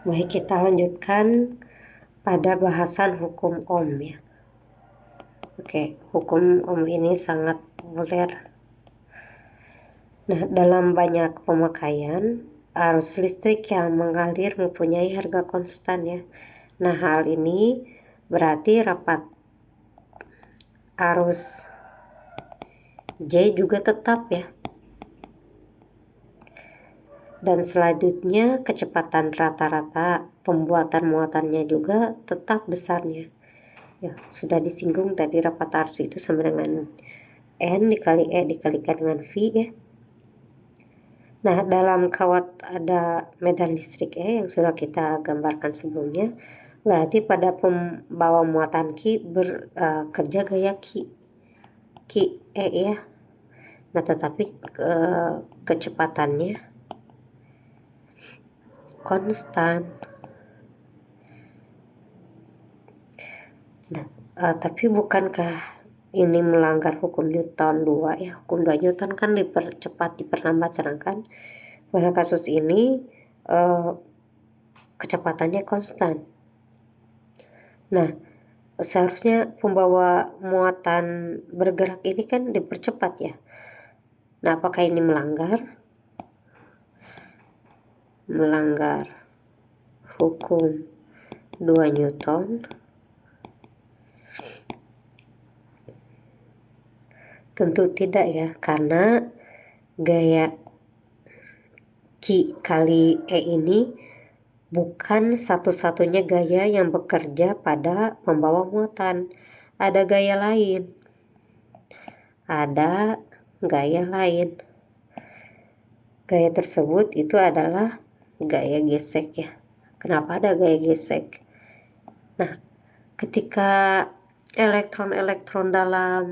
Baik, kita lanjutkan pada bahasan hukum Ohm ya. Oke, hukum Ohm ini sangat populer. Nah, dalam banyak pemakaian, arus listrik yang mengalir mempunyai harga konstan ya. Nah, hal ini berarti rapat arus J juga tetap ya. Dan selanjutnya kecepatan rata-rata pembuatan muatannya juga tetap besarnya. Ya, sudah disinggung tadi rapat arus itu sama dengan N dikali E dikalikan dengan V ya. Nah, dalam kawat ada medan listrik E yang sudah kita gambarkan sebelumnya. Berarti pada pembawa muatan Q bekerja gaya Q E ya. Nah, tetapi kecepatannya konstan. Nah, tapi bukankah ini melanggar hukum Newton 2 ya? Hukum 2 Newton kan dipercepat, diperlambat, sedangkan pada kasus ini kecepatannya konstan. Nah, seharusnya pembawa muatan bergerak ini kan dipercepat ya. Nah, apakah ini melanggar? Melanggar hukum 2 Newton? Tentu tidak ya, karena gaya Q kali E ini bukan satu-satunya gaya yang bekerja pada pembawa muatan. Ada gaya lain. Ada gaya lain. Gaya tersebut itu adalah gaya gesek ya. Kenapa ada gaya gesek? Nah, ketika elektron-elektron dalam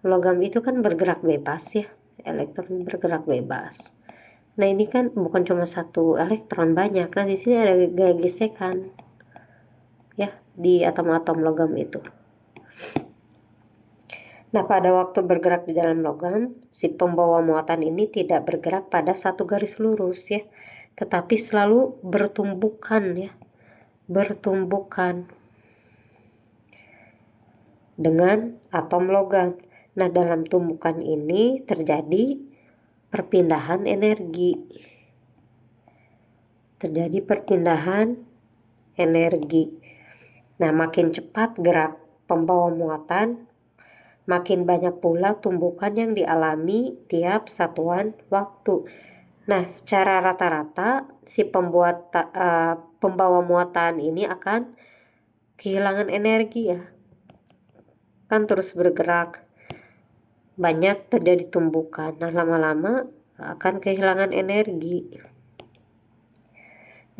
logam itu kan bergerak bebas ya. Elektron bergerak bebas. Nah, ini kan bukan cuma satu elektron, banyak. Nah, di sini ada gaya gesekan ya di atom-atom logam itu. Nah, pada waktu bergerak di dalam logam, si pembawa muatan ini tidak bergerak pada satu garis lurus ya, tetapi selalu bertumbukan ya, bertumbukan dengan atom logam. Nah, dalam tumbukan ini terjadi perpindahan energi. Terjadi perpindahan energi. Nah, makin cepat gerak pembawa muatan, makin banyak pula tumbukan yang dialami tiap satuan waktu. Nah, secara rata-rata si pembawa muatan ini akan kehilangan energi ya. Kan terus bergerak. Banyak terjadi tumbukan. Nah, lama-lama akan kehilangan energi.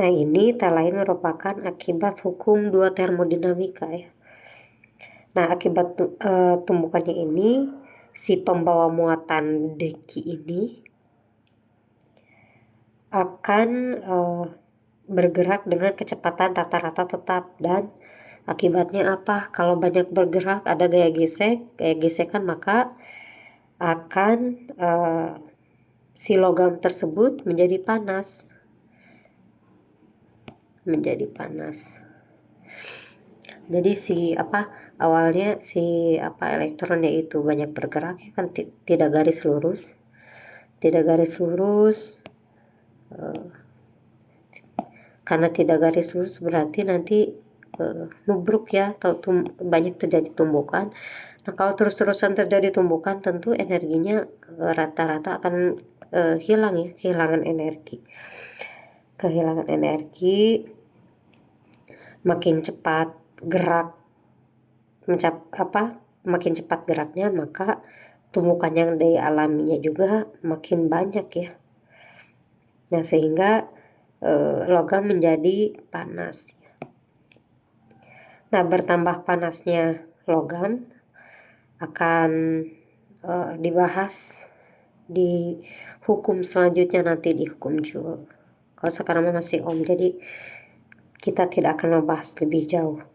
Nah, ini tak lain merupakan akibat hukum 2 termodinamika ya. Nah, akibat tumbukannya ini, si pembawa muatan dq ini akan bergerak dengan kecepatan rata-rata tetap. Dan akibatnya apa? Kalau banyak bergerak ada gaya gesekan, maka akan si logam tersebut menjadi panas. Jadi awalnya elektronnya itu banyak bergerak ya kan, tidak garis lurus. Karena tidak garis lurus berarti nanti nubruk ya, atau banyak terjadi tumbukan. Nah, kalau terus-terusan terjadi tumbukan, tentu energinya rata-rata akan hilang ya, kehilangan energi. Makin cepat gerak makin cepat geraknya, maka tumbukan yang dialaminya juga makin banyak ya. Nah, sehingga logam menjadi panas. Nah, bertambah panasnya logam akan dibahas di hukum selanjutnya, nanti di hukum Joule. Kalau sekarang masih Ohm, jadi kita tidak akan membahas lebih jauh.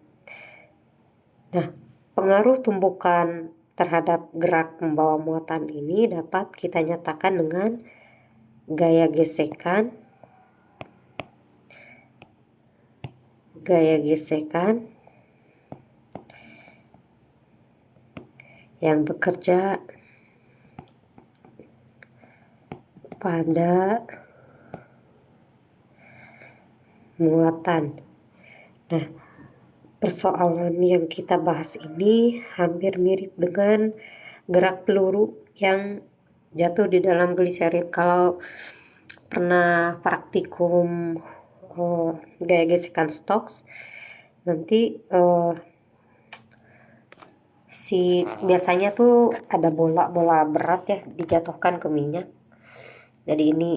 Nah, pengaruh tumbukan terhadap gerak membawa muatan ini dapat kita nyatakan dengan gaya gesekan gaya gesekan yang bekerja pada muatan. Nah, persoalan yang kita bahas ini hampir mirip dengan gerak peluru yang jatuh di dalam gliserin. Kalau pernah praktikum gaya gesekan Stokes, nanti biasanya tuh ada bola-bola berat ya dijatuhkan ke minyak. Jadi ini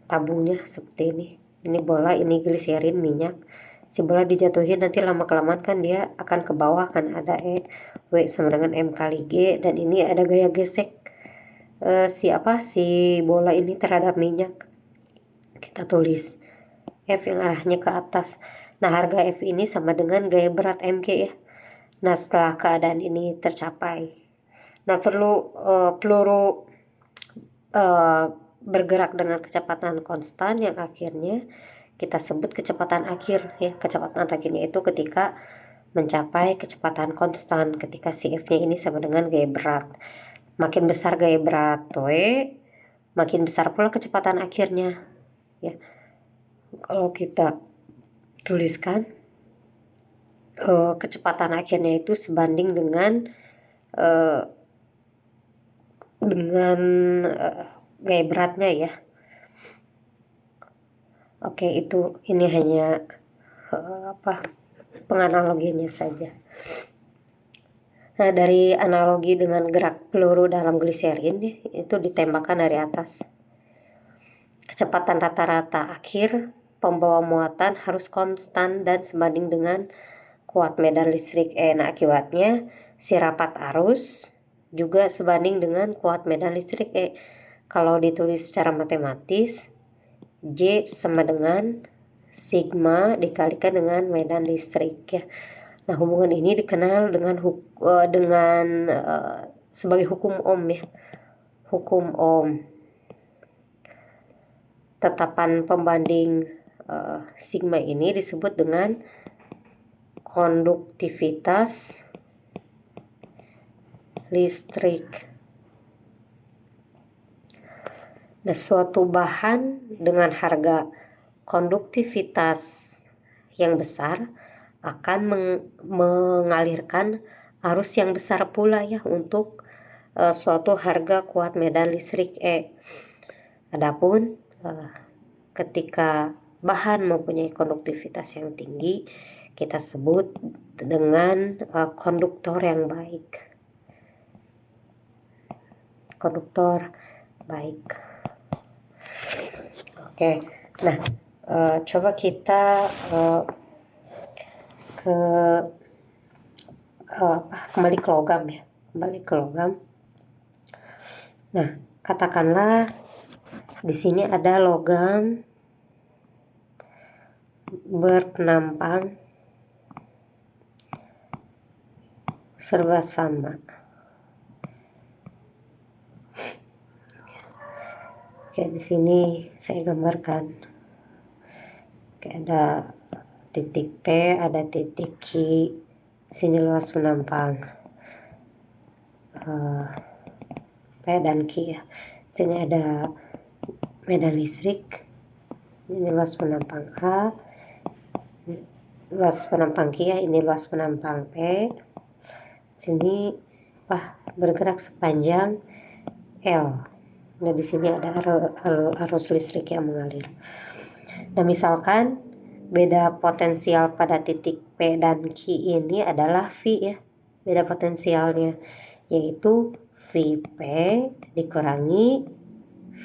tabungnya seperti ini. Ini bola, ini gliserin, minyak. Si bola dijatuhin, nanti lama kelamaan kan dia akan ke bawah, kan ada W sama dengan M kali G, dan ini ada gaya gesek si bola ini terhadap minyak. Kita tulis F yang arahnya ke atas. Nah, harga F ini sama dengan gaya berat mg ya. Nah, setelah keadaan ini tercapai, nah peluru bergerak dengan kecepatan konstan yang akhirnya kita sebut kecepatan akhir ya. Kecepatan akhirnya itu ketika mencapai kecepatan konstan, ketika si F-nya ini sama dengan gaya berat. Makin besar gaya berat W, makin besar pula kecepatan akhirnya ya. Kalau kita tuliskan kecepatan akhirnya itu sebanding dengan gaya beratnya ya. Oke, ini hanya penganaloginya saja. Nah, dari analogi dengan gerak peluru dalam gliserin itu ditembakkan dari atas. Kecepatan rata-rata akhir pembawa muatan harus konstan dan sebanding dengan kuat medan listrik E. Nah, akibatnya si rapat arus juga sebanding dengan kuat medan listrik E. Kalau ditulis secara matematis, J sama dengan sigma dikalikan dengan medan listrik ya. Nah, hubungan ini dikenal sebagai hukum Ohm ya. Hukum Ohm. Tetapan pembanding sigma ini disebut dengan konduktivitas listrik. Nah, suatu bahan dengan harga konduktivitas yang besar akan mengalirkan arus yang besar pula ya untuk suatu harga kuat medan listrik E. Adapun ketika bahan mempunyai konduktivitas yang tinggi, kita sebut dengan konduktor yang baik. Konduktor baik. Oke, nah coba kita kembali ke logam ya. Nah, katakanlah di sini ada logam berpenampang serba sama. Oke, di sini saya gambarkan. Oke, ada titik P, ada titik Q. Sini luas penampang P dan Q ya. Sini ada medan listrik. Ini luas penampang A, luas penampang Q ya. Ini luas penampang P. Sini bergerak sepanjang L. Nah, di sini ada arus listrik yang mengalir. Nah, misalkan beda potensial pada titik P dan Q ini adalah V ya. Beda potensialnya yaitu Vp dikurangi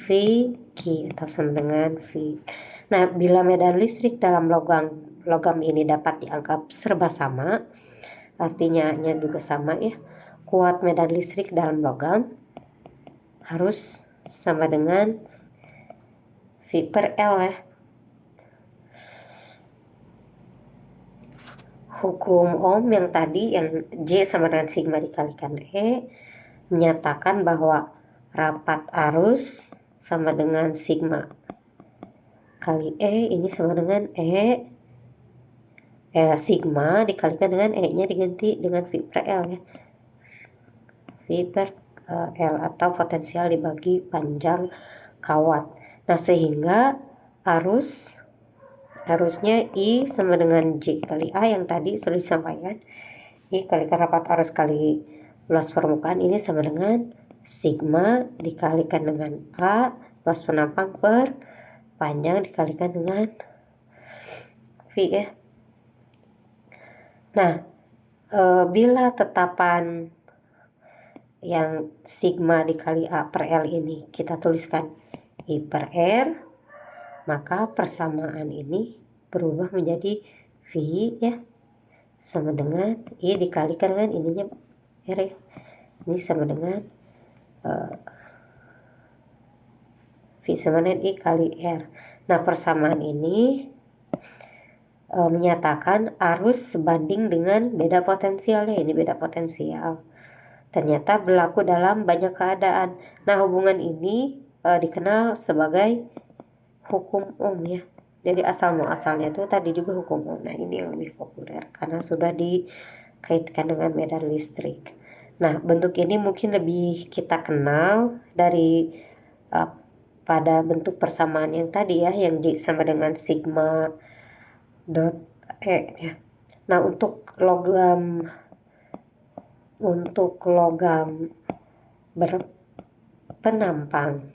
Vq atau sama dengan V. Nah, bila medan listrik dalam logam ini dapat dianggap serba sama, artinya nya juga sama ya. Kuat medan listrik dalam logam harus sama dengan V per L ya. Hukum Ohm yang tadi yang J sama dengan sigma dikalikan E menyatakan bahwa rapat arus sama dengan sigma kali E, ini sama dengan E sigma dikalikan dengan E-nya diganti dengan V per L ya. V per L atau potensial dibagi panjang kawat. Nah, sehingga arusnya I sama dengan J kali A yang tadi sudah disampaikan. I kalikan rapat arus kali luas permukaan ini sama dengan sigma dikalikan dengan A luas penampang per panjang dikalikan dengan V ya. Nah, bila tetapan yang sigma dikali A per L ini kita tuliskan I per R, maka persamaan ini berubah menjadi V ya, sama dengan I dikalikan dengan ininya R ya. Ini sama dengan V sama dengan I kali R. Nah, persamaan ini menyatakan arus sebanding dengan beda potensialnya. Ini beda potensial. Ternyata berlaku dalam banyak keadaan. Nah, hubungan ini dikenal sebagai hukum Ohm ya. Jadi asal muasalnya itu tadi juga hukum Ohm. Nah, ini yang lebih populer karena sudah dikaitkan dengan medan listrik. Nah, bentuk ini mungkin lebih kita kenal dari pada bentuk persamaan yang tadi ya, yang J sama dengan sigma dot E ya. Nah, untuk logam berpenampang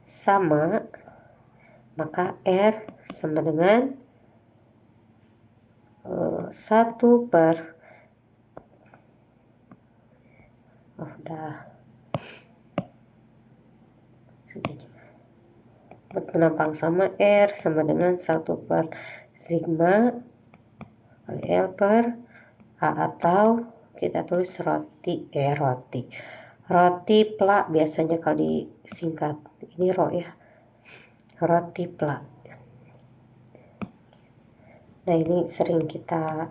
sama, maka R sama dengan 1 per berpenampang sama R sama dengan 1 per sigma kali L per A, atau kita tulis roti plak biasanya kalau disingkat ini rho ya, roti plak. Nah, ini sering kita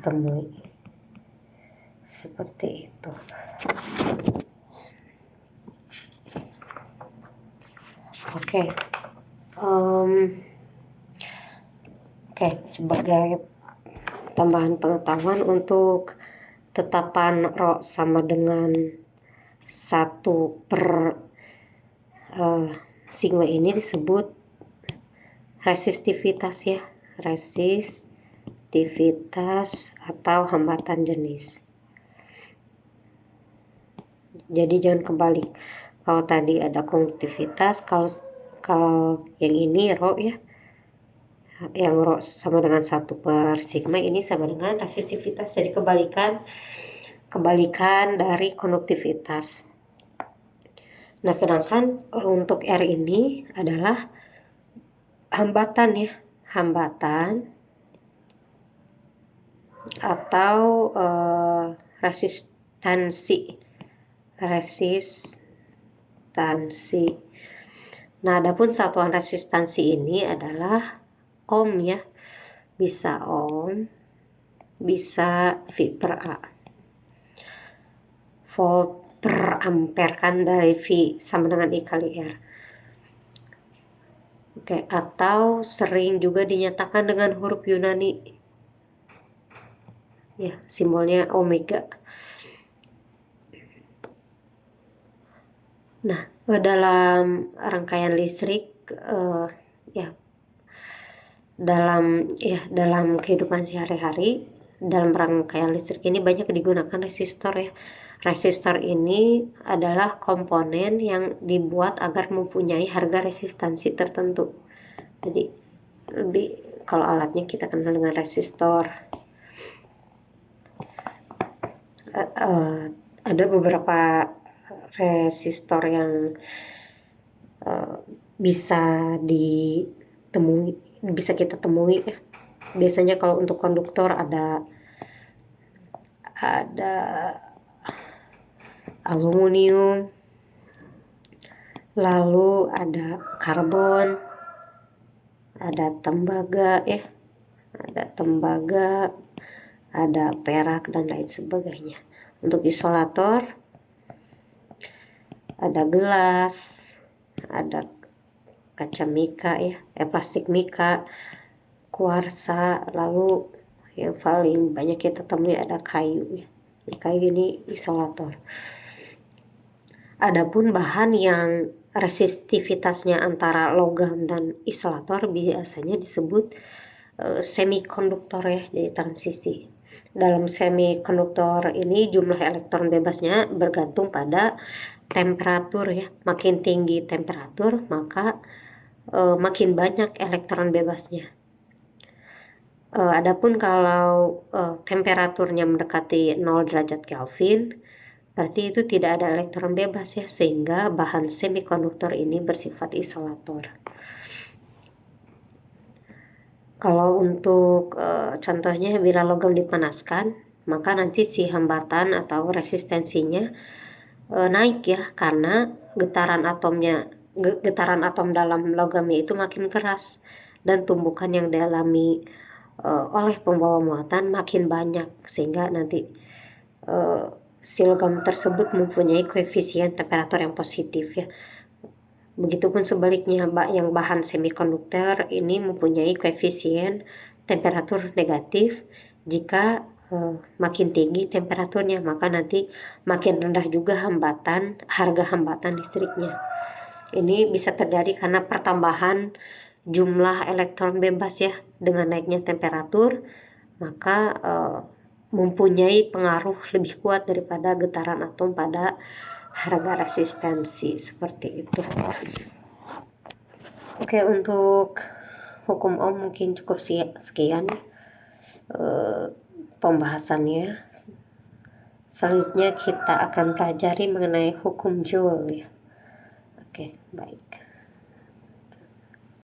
temui seperti itu. Oke, sebagai tambahan pengetahuan untuk tetapan rho sama dengan 1 per sigma ini disebut resistivitas ya, resistivitas atau hambatan jenis. Jadi jangan kebalik. Kalau tadi ada konduktivitas, kalau yang ini rho ya, yang rho sama dengan 1 per sigma, ini sama dengan resistivitas. Jadi kebalikan dari konduktivitas. Nah, sedangkan untuk R ini adalah hambatan ya, hambatan atau resistansi. Nah, adapun satuan resistansi ini adalah ohm ya, bisa ohm, bisa V per A. Volt per ampere kan dari V sama dengan I kali R. Oke, atau sering juga dinyatakan dengan huruf Yunani ya, simbolnya omega. Nah, dalam rangkaian listrik dalam kehidupan sehari-hari, dalam rangkaian listrik ini banyak digunakan resistor ya. Resistor ini adalah komponen yang dibuat agar mempunyai harga resistansi tertentu. Jadi kalau alatnya kita kenal dengan resistor. Ada beberapa resistor yang bisa kita temui ya. Biasanya kalau untuk konduktor ada aluminium, lalu ada karbon, ada tembaga ya, ada perak dan lain sebagainya. Untuk isolator ada gelas, ada kaca mika ya, plastik mika, kuarsa, lalu yang paling banyak kita temui ada kayu ya. Kayu ini isolator. Adapun bahan yang resistivitasnya antara logam dan isolator biasanya disebut semikonduktor ya, jadi transisi. Dalam semikonduktor ini jumlah elektron bebasnya bergantung pada temperatur ya. Makin tinggi temperatur maka makin banyak elektron bebasnya. Adapun kalau temperaturnya mendekati 0 derajat Kelvin, berarti itu tidak ada elektron bebas ya, sehingga bahan semikonduktor ini bersifat isolator. Kalau untuk contohnya bila logam dipanaskan, maka nanti si hambatan atau resistensinya naik ya, karena getaran atom dalam logamnya itu makin keras, dan tumbukan yang dialami oleh pembawa muatan makin banyak, sehingga nanti si logam tersebut mempunyai koefisien temperatur yang positif ya. Begitupun sebaliknya, yang bahan semikonduktor ini mempunyai koefisien temperatur negatif. Jika makin tinggi temperaturnya, maka nanti makin rendah juga harga hambatan listriknya. Ini bisa terjadi karena pertambahan jumlah elektron bebas ya. Dengan naiknya temperatur, maka mempunyai pengaruh lebih kuat daripada getaran atom pada harga resistensi, seperti itu. Oke, untuk hukum Ohm mungkin cukup sekian pembahasannya. Selanjutnya kita akan pelajari mengenai hukum Joule ya. Oke, baik.